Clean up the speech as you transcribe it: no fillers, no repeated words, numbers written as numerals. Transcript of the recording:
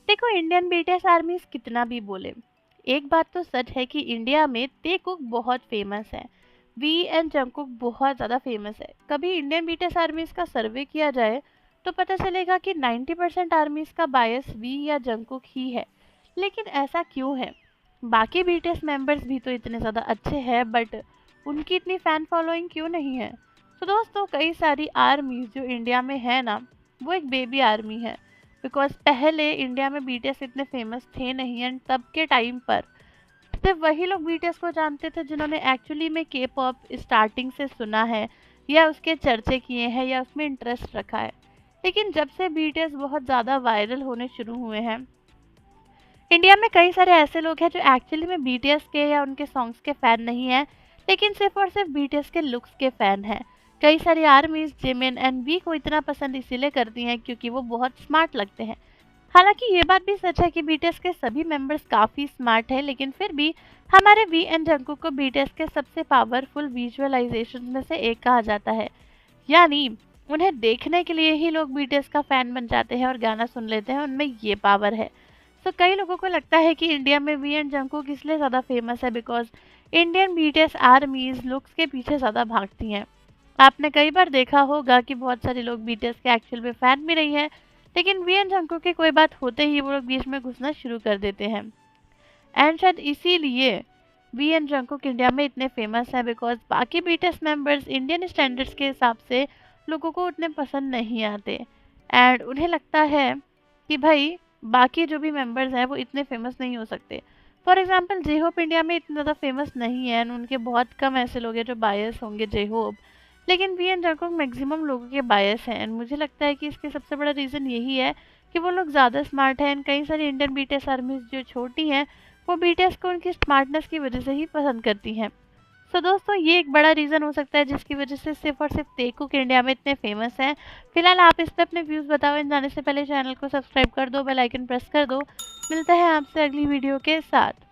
देखो, Indian BTS आर्मीज कितना भी बोले, एक बात तो सच है कि इंडिया में तेकुक बहुत फेमस है। वी एंड जंगकुक बहुत ज़्यादा फेमस है। कभी इंडियन बीटीएस आर्मीज का सर्वे किया जाए तो पता चलेगा कि 90% आर्मीज का बायस वी या जंगकुक ही है। लेकिन ऐसा क्यों है? बाकी बीटीएस मेंबर्स भी तो इतने ज़्यादा अच्छे हैं, बट उनकी इतनी फैन फॉलोइंग क्यों नहीं है? तो दोस्तों, कई सारी आर्मीज जो इंडिया में है ना, वो एक बेबी आर्मी है। बिकॉज पहले इंडिया में बीटीएस इतने फेमस थे नहीं, एंड तब के टाइम पर सिर्फ वही लोग बीटीएस को जानते थे जिन्होंने एक्चुअली में के पॉप स्टार्टिंग से सुना है, या उसके चर्चे किए हैं, या उसमें इंटरेस्ट रखा है। लेकिन जब से बीटीएस बहुत ज़्यादा वायरल होने शुरू हुए हैं, इंडिया में कई सारे ऐसे लोग हैं जो एक्चुअली में बीटीएस के या उनके सॉन्ग्स के फैन नहीं हैं, लेकिन सिर्फ और सिर्फ बीटीएस के लुक्स के फैन हैं। कई सारी आर्मीज जिमिन एंड वी को इतना पसंद इसीलिए करती हैं क्योंकि वो बहुत स्मार्ट लगते हैं। हालांकि ये बात भी सच है कि बीटीएस के सभी मेंबर्स काफ़ी स्मार्ट हैं, लेकिन फिर भी हमारे वी एंड जंगकुक को बीटीएस के सबसे पावरफुल विजुअलाइजेशन में से एक कहा जाता है। यानी उन्हें देखने के लिए ही लोग बीटीएस का फैन बन जाते हैं और गाना सुन लेते हैं, उनमें ये पावर है। तो कई लोगों को लगता है कि इंडिया में वी एंड जंगकुक इसलिए ज़्यादा फेमस है बिकॉज इंडियन बीटीएस आर्मीज लुक्स के पीछे ज़्यादा भागती हैं। आपने कई बार देखा होगा कि बहुत सारे लोग बीटीएस के एक्चुअल में फैन भी नहीं है, लेकिन वी एन जंगकुक की कोई बात होते ही वो लोग बीच में घुसना शुरू कर देते हैं। एंड शायद इसीलिए वी एन जंगकुक इंडिया में इतने फेमस है बिकॉज बाकी बीटीएस मेंबर्स इंडियन स्टैंडर्ड्स के हिसाब से लोगों को उतने पसंद नहीं आते, एंड उन्हें लगता है कि भाई बाकी जो भी मेंबर्स हैं वो इतने फेमस नहीं हो सकते। For example J Hope India में इतना ज़्यादा फेमस नहीं है, एंड उनके बहुत कम ऐसे लोग हैं जो बायस होंगे जे होप, लेकिन वी एन जंगकुक मैक्सिमम लोगों के बायस हैं। एंड मुझे लगता है कि इसके सबसे बड़ा रीज़न यही है कि वो लोग ज़्यादा स्मार्ट हैं, एंड कई सारी इंडियन बीटीएस आर्मीज जो छोटी हैं वो बीटीएस को उनकी स्मार्टनेस की वजह से ही पसंद करती हैं। सो दोस्तों, ये एक बड़ा रीज़न हो सकता है जिसकी वजह से सिर्फ और सिर्फ तेकुक इंडिया में इतने फेमस हैं। फिलहाल आप इस पे अपने व्यूज़ बताओ, एंड जाने से पहले चैनल को सब्सक्राइब कर दो, बेल आइकन प्रेस कर दो। मिलते हैं आपसे अगली वीडियो के साथ।